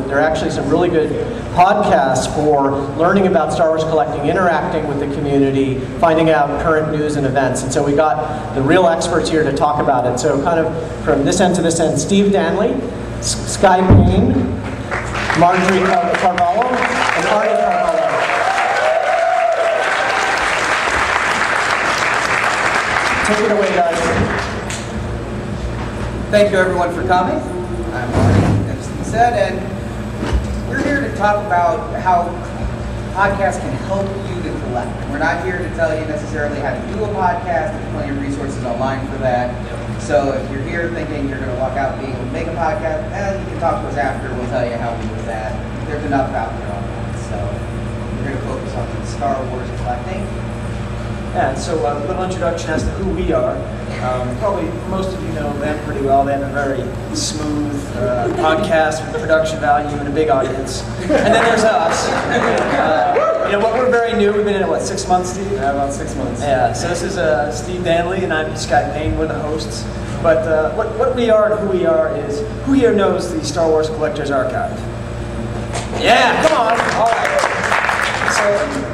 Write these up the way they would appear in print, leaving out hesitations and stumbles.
there are actually some really good podcasts for learning about Star Wars collecting, interacting with the community, finding out current news and events. And so we got the real experts here to talk about it. So kind of from this end to this end, Steve Danley, Sky Payne, Marjorie Carvalho, and Arnie Carvalho. Take it away, guys. Thank you, everyone, for coming. I'm Arnie, as Steve said, and we're here to talk about how podcasts can help you to collect. We're not here to tell you necessarily how to do a podcast. There's plenty of resources online for that. So if you're here thinking you're going to walk out being able to make a podcast, you can talk to us after. We'll tell you how we do that. There's enough out there on that. So we're going to focus on Star Wars collecting. Yeah, so a little introduction as to who we are. Probably most of you know them pretty well. They have a very smooth podcast with production value and a big audience. And then there's us. We're very new. We've been in it, what, 6 months, Steve? Yeah, about 6 months. Yeah, so this is Steve Danley and I'm Sky Payne. We're the hosts. But what we are and who we are is, who here knows the Star Wars Collectors Archive? Yeah, come on. All right. So,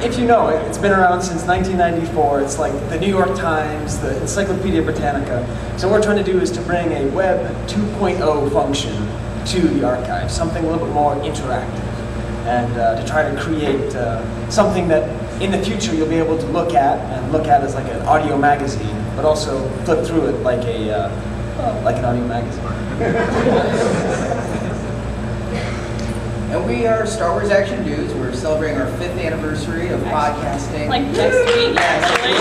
if you know it, it's been around since 1994. It's like the New York Times, the Encyclopedia Britannica. So what we're trying to do is to bring a Web 2.0 function to the archive, something a little bit more interactive, and to try to create something that in the future you'll be able to look at as like an audio magazine, but also flip through it like like an audio magazine. And we are Star Wars Action Dudes. We're celebrating our 5th anniversary of podcasting. Like next week, actually.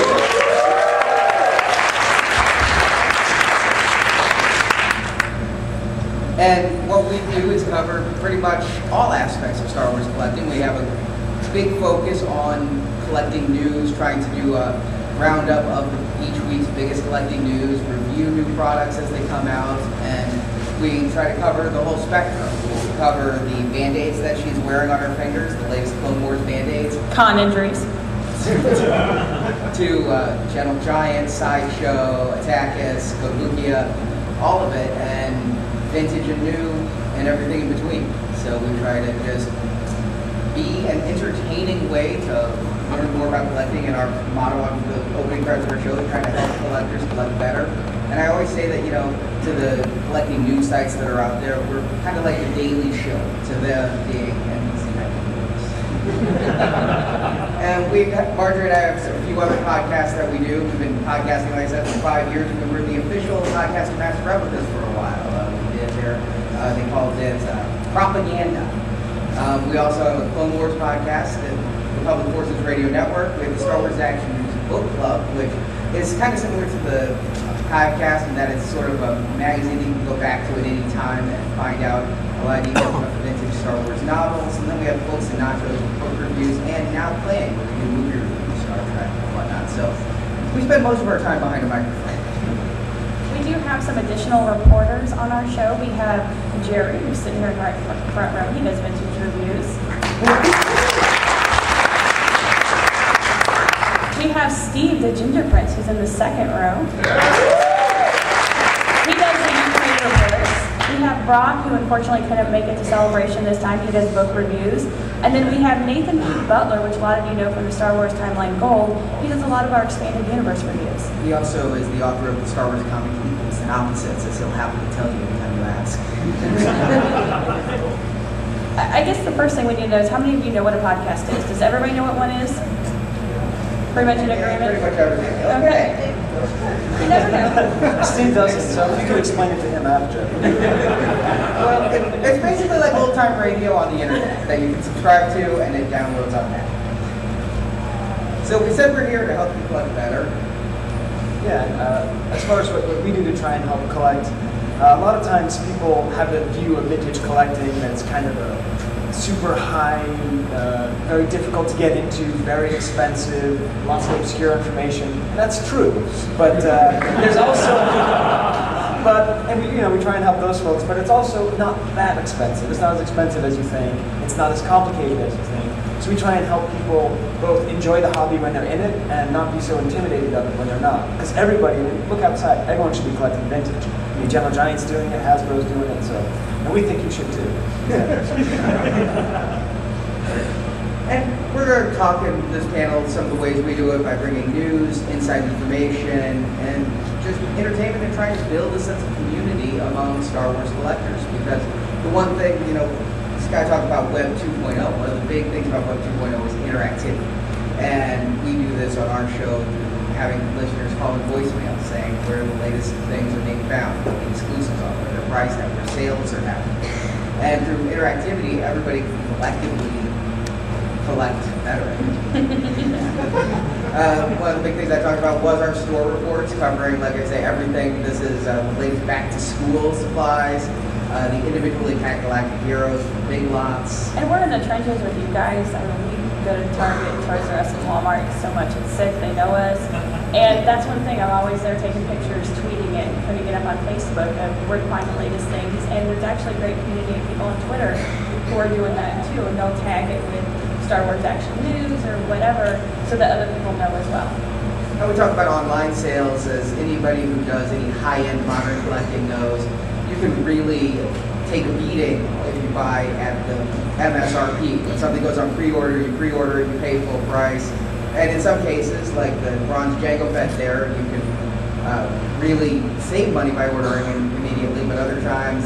And what we do is cover pretty much all aspects of Star Wars collecting. We have a big focus on collecting news, trying to do a roundup of each week's biggest collecting news, review new products as they come out, and we try to cover the whole spectrum. We cover the Band-Aids that she's wearing on her fingers, the latest Clone Wars Band-Aids. Con injuries. to Gentle Giant, Sideshow, Attackus, Kobukia, all of it, and vintage and new, and everything in between. So we try to just be an entertaining way to learn more about collecting, and our motto on the opening cards of our show is trying to help collectors collect better. And I always say that, to the collecting news sites that are out there, we're kind of like the Daily Show to them being NBC News. And Marjorie and I have a few other podcasts that we do. We've been podcasting, like I said, for 5 years. We were the official podcast of Master Replicas for a while. They called it Propaganda. We also have a Clone Wars podcast at the Public Forces Radio Network. We have the Star Wars Action News Book Club, which is kind of similar to the podcast in that it's sort of a magazine that you can go back to at any time and find out a lot of details about vintage Star Wars novels. And then we have Books and Nachos, book reviews, and Now Playing, where we do movie reviews, Star Trek, and whatnot. So we spend most of our time behind a microphone. We do have some additional reporters on our show. We have Jerry, who's sitting here in the front row. He does vintage reviews. We have Steve, the Ginger Prince, who's in the second row. He does the UK reports. We have Brock, who unfortunately couldn't make it to Celebration this time. He does book reviews. And then we have Nathan P. Butler, which a lot of you know from the Star Wars Timeline Gold. He does a lot of our Expanded Universe reviews. He also is the author of the Star Wars comic Equals and Opposites, as he'll happily tell you anytime you ask. I guess the first thing we need to know is how many of you know what a podcast is? Does everybody know what one is? Pretty much in agreement? Pretty much everything. Okay. You never know. Steve doesn't, so if you could explain it to him after. Well, it's basically like old-time radio on the internet that you can subscribe to, and it downloads automatically. So we said we're here to help you collect better. Yeah, as far as what we do to try and help collect, a lot of times people have a view of vintage collecting that's kind of a super high, very difficult to get into, very expensive, lots of obscure information. And that's true, but there's also, and we try and help those folks, but it's also not that expensive. It's not as expensive as you think. It's not as complicated as you think. So we try and help people both enjoy the hobby when they're in it and not be so intimidated of it when they're not. Because everybody, look outside, everyone should be collecting vintage. Gentle Giant's doing it, Hasbro's doing it, so And we think you should too. And we're going to talk in this panel some of the ways we do it by bringing news, inside information, and just entertainment and trying to build a sense of community among Star Wars collectors. Because the one thing, this guy talked about Web 2.0. One of the big things about Web 2.0 is interactivity. And we do this on our show through having listeners call in voicemail saying where the latest things are being found, what the exclusives are, where they're priced at, where sales are happening. And through interactivity, everybody can collectively collect better. One of the big things I talked about was our store reports covering, like I say, everything. This is the latest back to school supplies, the individually packed galactic heroes from Big Lots. And we're in the trenches with you guys. I mean, we go to Target, Toys R Us, and Walmart so much. It's sick. They know us. And that's one thing. I'm always there taking pictures, tweeting it, and putting it up on Facebook of where to find the latest things. And there's actually a great community of people on Twitter who are doing that too. And they'll tag it with Star Wars Action News or whatever so that other people know as well. And we talk about online sales, as anybody who does any high-end modern collecting knows, you can really take a beating if you buy at the MSRP. When something goes on pre-order, you pay full price. And in some cases, like the bronze Jango Fett there, you can really save money by ordering immediately, but other times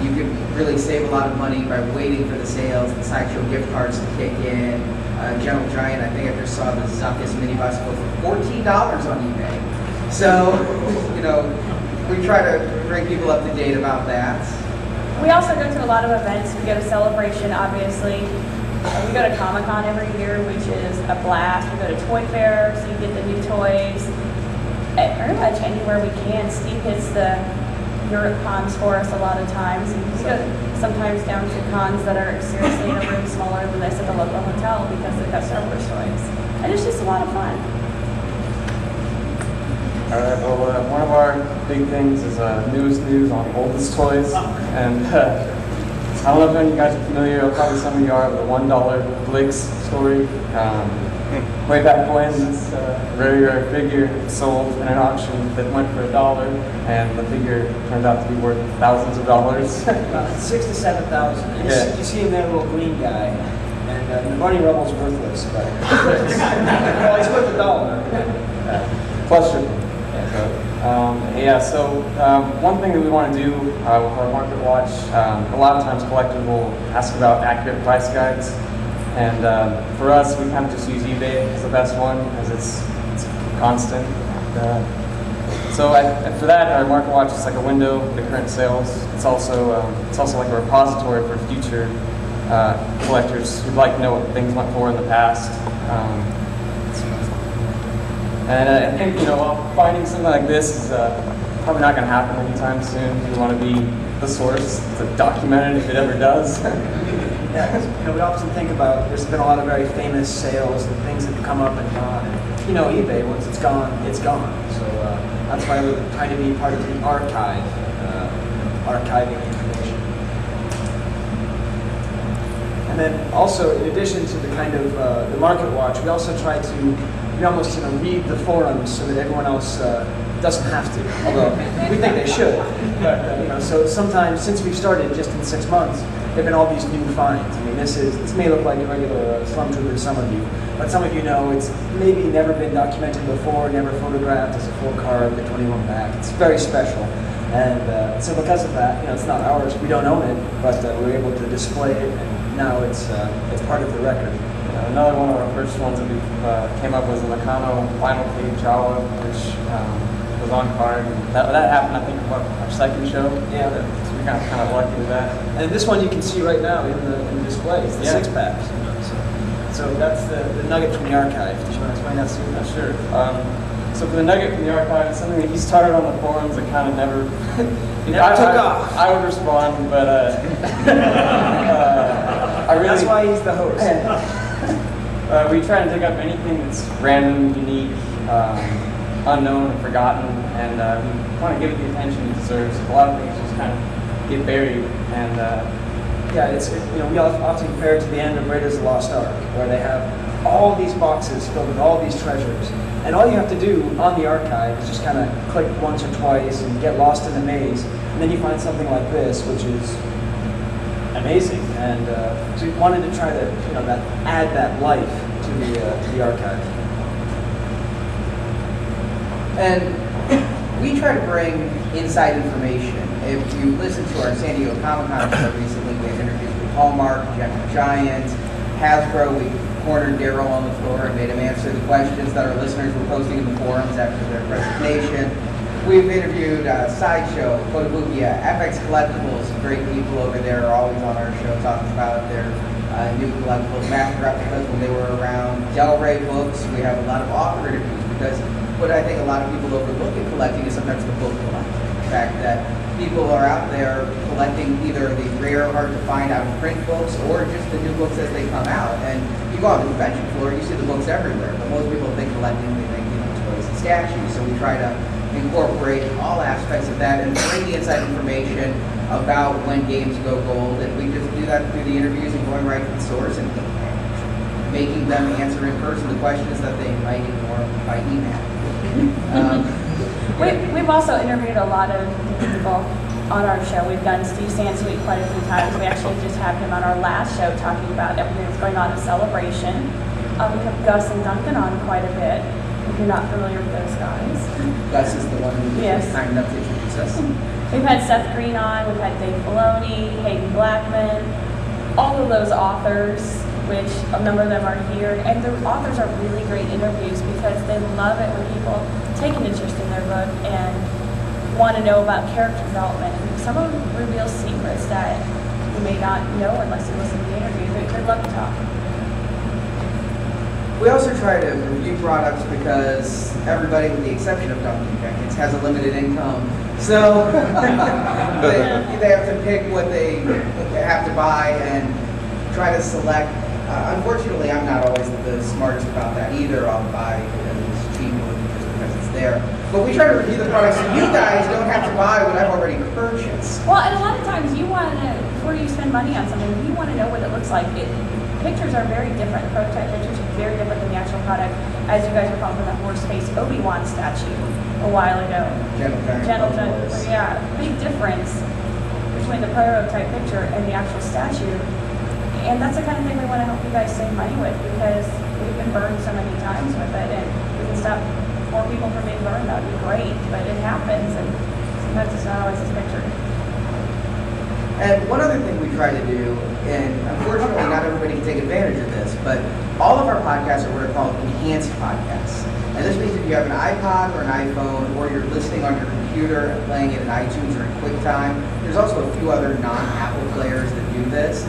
you can really save a lot of money by waiting for the sales, the Sideshow gift cards to kick in. Gentle Giant, I think I just saw the Zuckuss minibus go for $14 on eBay. So, we try to bring people up to date about that. We also go to a lot of events. We go to Celebration, obviously. We go to Comic-Con every year, which is a blast. We go to Toy Fair, so you get the new toys. At pretty much anywhere we can. Steve hits the Europe cons for us a lot of times. And we go sometimes down to cons that are seriously in a room smaller than this at the local hotel because they've got Star Wars toys. And it's just a lot of fun. All right, well, one of our big things is newest news on oldest toys. And I don't know if any of you guys are familiar, probably some of you are, with the $1 Blix story. Way back when, this very rare figure sold in an auction that went for $1, and the figure turned out to be worth thousands of dollars. About 6,000 to 7,000. And Yeah. you see him there, little green guy, and the Barney Rubble's worthless, but well, he's worth $1. Plus shipping. So one thing that we want to do with our Market Watch, a lot of times collectors will ask about accurate price guides. And for us, we kind of just use eBay as the best one, as it's constant. So for that, our Market Watch is like a window to current sales. It's also like a repository for future collectors who'd like to know what things went for in the past. And I think finding something like this is probably not going to happen anytime soon. We want to be the source to document it if it ever does. Yeah, because we often think about, there's been a lot of very famous sales and things that have come up and gone. And, eBay, once it's gone, it's gone. So that's why we're trying to be part of the archive, archiving information. And then also, in addition to the kind of the Market Watch, we also try to almost read the forums so that everyone else doesn't have to. Although we think they should. But so sometimes, since we've started just in 6 months, there've been all these new finds. I mean, this may look like a regular Stormtrooper to some of you, but some of you know it's maybe never been documented before, never photographed as a full card, the 21 back. It's very special. And so because of that, it's not ours, we don't own it, but we're able to display it, and now it's part of the record. Another one of our first ones that we came up was the Meccano Final Page Jawa, which was on card. That happened, I think, our second show. Yeah. So we got kind of lucky with that. And this one you can see right now in the display. It's the 6-packs. So that's the nugget from the archive. Did you want to explain that, Steve? Sure. So for the nugget from the archive, it's something that he started on the forums that kind of never took off. I would respond, but I really. That's why he's the host. We try to dig up anything that's random, unique, unknown, and forgotten, and we want to give it the attention it deserves. A lot of things just kind of get buried, and yeah, we often compare it to the end of Raiders of the Lost Ark, where they have all these boxes filled with all these treasures, and all you have to do on the archive is just kind of click once or twice and get lost in the maze, and then you find something like this, which is amazing, and so we wanted to try to add that life to the archive. And we try to bring inside information. If you listen to our San Diego Comic-Con show recently, we had interviews with Hallmark, Gentle Giant, Hasbro. We cornered Daryl on the floor and made him answer the questions that our listeners were posting in the forums after their presentation. We've interviewed Sideshow, Photobookia, FX Collectibles. Great people over there are always on our show talking about their new collectibles, Master Replicas when they were around. Del Rey Books. We have a lot of author interviews because what I think a lot of people overlook in collecting is sometimes the book collecting. The fact that people are out there collecting either the rare, hard to find out of print books or just the new books as they come out. And you go on the convention floor, you see the books everywhere. But most people think collecting, they think toys and statues. So we try to incorporate all aspects of that and bring the inside information about when games go gold. And we just do that through the interviews and going right to the source and making them answer in person the questions that they might ignore by email. We've also interviewed a lot of people on our show. We've done Steve Sansweet quite a few times. We actually just had him on our last show talking about everything that's going on in Celebration. We have Gus and Duncan on quite a bit, if you're not familiar with those guys. Gus is the one who Yes. kind enough to introduce us. We've had Seth Green on, we've had Dave Filoni, Hayden Blackman, all of those authors, which a number of them are here, and the authors are really great interviews because they love it when people take an interest in their book and want to know about character development. Some of them reveal secrets that you may not know unless you listen to the interview. They love to talk. We also try to review products because everybody, with the exception of Dunkin' Jenkins, has a limited income. So they have to pick what they have to buy and try to select. Unfortunately, I'm not always the smartest about that either. I'll buy because it's cheap or just because it's there. But we try to review the products so you guys don't have to buy what I've already purchased. Well, and a lot of times you want to, before you spend money on something, you want to know what it looks like. Pictures are very different. The prototype pictures are very different than the actual product. As you guys were talking about the horse face Obi-Wan statue a while ago. Gentle Giant. Yeah, big difference between the prototype picture and the actual statue. And that's the kind of thing we want to help you guys save money with because we've been burned so many times with it, and we can stop more people from being burned. That would be great, but it happens, and sometimes it's not always as pictured. And one other thing we try to do, and unfortunately not everybody can take advantage of this, but all of our podcasts are what are called enhanced podcasts. And this means if you have an iPod or an iPhone, or you're listening on your computer and playing it in iTunes or in QuickTime, there's also a few other non-Apple players that do this.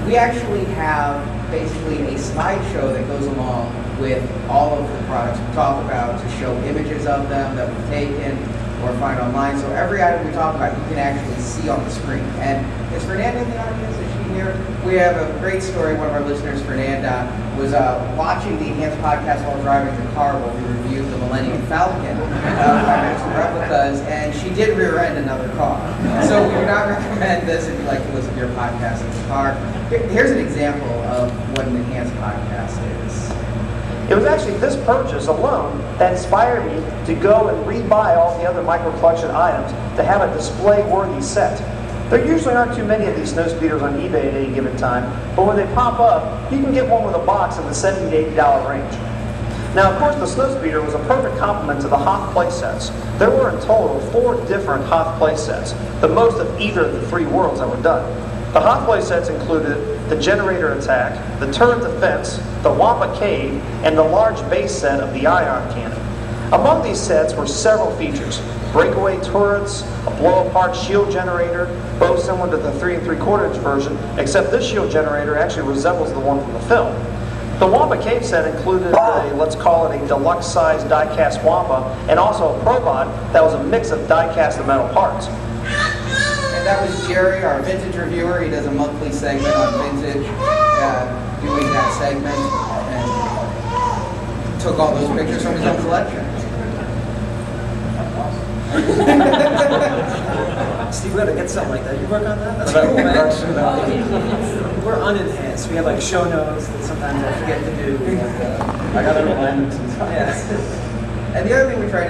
We actually have basically a slideshow that goes along with all of the products we talk about to show images of them that we've taken or find online. So every item we talk about, you can actually see on the screen. And is Fernanda in the audience? Is she here? We have a great story. One of our listeners, Fernanda, was watching the Enhanced podcast while driving the car while we reviewed the Millennium Falcon by Master Replicas, and she did rear-end another car. So we do not recommend this if you like to listen to your podcast in the car. Here's an example of what an Enhanced podcast is. It was actually this purchase alone that inspired me to go and rebuy all the other micro collection items to have a display-worthy set. There usually aren't too many of these snow speeders on eBay at any given time, but when they pop up, you can get one with a box in the $70 to $80 range. Now, of course, the snow speeder was a perfect complement to the Hoth play sets. There were in total 4 different Hoth play sets, the most of either of the 3 worlds that were done. The Hoth play sets included the generator attack, the turret defense, the Wampa cave, and the large base set of the ion cannon. Among these sets were several features: breakaway turrets, a blow-apart shield generator, both similar to the 3 3/4 inch version, except this shield generator actually resembles the one from the film. The Wampa cave set included a, let's call it a deluxe-sized die-cast Wampa, and also a Probot that was a mix of die-cast and metal parts. And that was Jerry, our vintage reviewer. He does a monthly segment on vintage, doing that segment, and took all those pictures from his own collection. Steve, we gotta get something like that. You work on that? That's cool, man. We're unenhanced. We have like show notes that sometimes I forget to do. I got to remind them sometimes. Yeah. And the other thing we try to